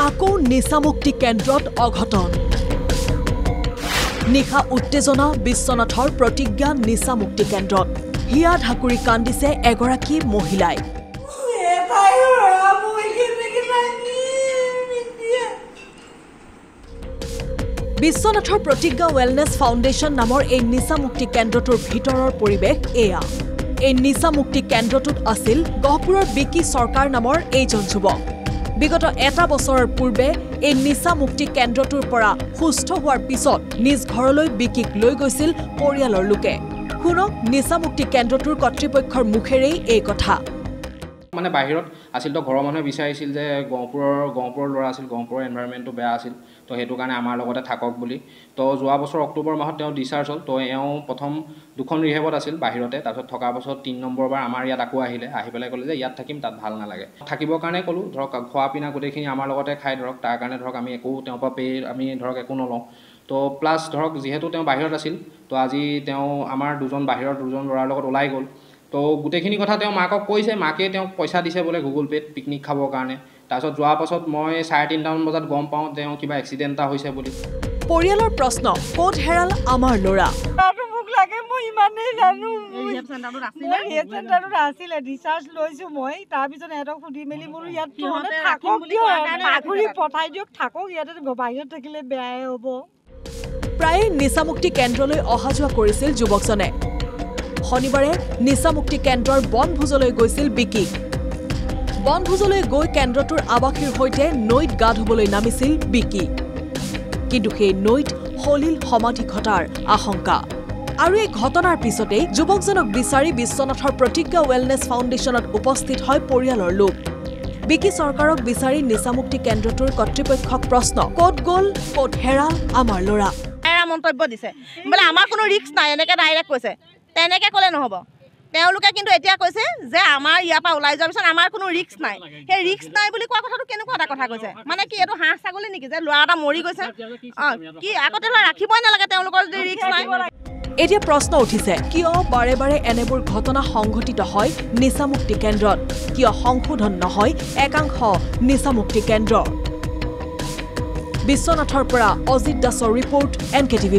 আকৌ নিচামুক্তি কেন্দ্ৰত অঘটন নিশা উত্তেজনা বিশ্বনাথৰ প্ৰতিজ্ঞা নিচামুক্তি কেন্দ্ৰত হিয়া ঢাকুৰি কান্দিছে এগৰাকী মহিলাই বিশ্বনাথৰ প্ৰতিজ্ঞা ৱেলনেছ ফাউণ্ডেশ্যন নামৰ এই নিচামুক্তি কেন্দ্ৰটোৰ ভিতৰৰ পৰিৱেশ এয়া এই নিচামুক্তি কেন্দ্ৰটোত আছিল গহপুৰৰ বিকি চৰকাৰ নামৰ এইজন যুৱক বিগত এটা বছৰৰ পূৰ্বে এই নিচামুক্তি কেন্দ্ৰটোৰ পৰা সুস্থ হোৱাৰ পিছত নিজ ঘৰলৈ বিকিক লৈ গৈছিল পৰিয়ালৰ লোকে শুনক নিচামুক্তি কেন্দ্ৰটোৰ কৰ্তৃপক্ষৰ মুখেৰেই এই কথা মানে বাহিৰত আছিল তো ঘৰৰ মানুহে বিচাৰিছিল যে গহপুৰৰ ল'ৰা আছিল গহপুৰৰ এনভাইৰনমেণ্টটো বেয়া আছিল তো সেইটো কাৰণে আমাৰ লগতে থাকক বুলি তো যোৱা বছৰ অক্টোবৰ মাহত তেওঁ ডিচাৰ্জ হ'ল তো এওঁ প্ৰথম দুখন ৰিহেবত আছিল বাহিৰতে তাৰপিছত থকাৰ পাছত ৩ নম্বৰবাৰ আমাৰ ইয়াত আকৌ আহি পেলাই ক'লে যে ইয়াত থাকিম তাত ভাল নালাগে থাকিবৰ কাৰণে ক'লোঁ ধৰক খোৱা পিনা গোটেইখিনি আমাৰ লগতে খাই ধৰক তাৰ কাৰণে ধৰক আমি একো তেওঁৰ পৰা আমি ধৰক একো নলওঁ তো প্লাছ ধৰক যিহেতু তেওঁ বাহিৰত আছিল তো আজি তেওঁ আমাৰ বাহিৰৰ দুজন ল'ৰাৰ লগত ওলাই গ'ল তো গোটেইখিনি কথা তেওঁ মাকক কৈছে মাকে তেওঁক পইচা দিছে বোলে গুগল পে'ত পিকনিক খাবৰ কাৰণে তাৰপিছত যোৱাৰ পাছত মই 3:30 বজাত গম পাওঁ তেওঁ কিবা এক্সিডেণ্ট এটা হৈছে বুলি পৰিয়ালৰ প্ৰশ্ন ক'ত হেৰাল আমাৰ ল'ৰা মোক লাগে মই ইমানেই জানো হেল্থ চেণ্টাৰত আছিলে ডিচাৰ্জ লৈছোঁ মই তাৰপিছত সিহঁতক সুধি মেলি বোলো ইয়াত থাকক দিয়ক আগুৰি পঠাই দিয়ক থাকক ইয়াতে বাহিৰত থাকিলে বেয়াই হ'ব প্ৰায়ে নিচামুক্তি কেন্দ্ৰলৈ অহা যোৱা কৰিছিল যুৱকজনে শনিবাৰে নিচামুক্তি কেন্দ্ৰৰ বনভোজলৈ গৈছিল বিকি বনভোজলৈ গৈ কেন্দ্ৰটোৰ আৱাসীৰ সৈতে নৈত গা ধুবলৈ নামিছিল বিকি কিন্তু সেই নৈত হলিল সমাধি ঘটাৰ আশংকা আৰু এই ঘটনাৰ পিছতেই যুৱকজনক বিচাৰি বিশ্বনাথৰ প্ৰতিজ্ঞা ৱেলনেছ ফাউণ্ডেশ্যনত উপস্থিত হয় পৰিয়ালৰ লোক বিকি চৰকাৰক বিচাৰি নিচামুক্তি কেন্দ্ৰটোৰ কৰ্তৃপক্ষক প্ৰশ্ন ক'ত গ'ল ক'ত হেৰাল আমাৰ ল'ৰা মন্তব্য দিছে বোলে আমাৰ কোনো ৰিস্ক নাই এনেকৈ ডাইৰেক্ট কৈছে তেনেকৈ ক'লে নহ'ব তেওঁলোকে কিন্তু এতিয়া কৈছে যে আমাৰ ইয়াৰ পৰা ওলাই যোৱাৰ পিছত আমাৰ কোনো ৰিস্ক নাই সেই ৰিস্ক নাই বুলি কোৱা কথাটো কেনেকুৱা এটা কথা কৈছে মানে কি এইটো হাঁহ ছাগলী নেকি যে ল'ৰা এটা মৰি গৈছে কি আগতে ৰাখিবই নালাগে তেওঁলোকৰ যদি ৰিস্ক নাই এতিয়া প্ৰশ্ন উঠিছে কিয় বাৰে বাৰে এনেবোৰ ঘটনা সংঘটিত হয় নিচামুক্তি কেন্দ্ৰত কিয় সংশোধন নহয় একাংশ নিচামুক্তি কেন্দ্ৰ বিশ্বনাথৰ পৰা অজিত দাসৰ ৰিপৰ্ট NKTV+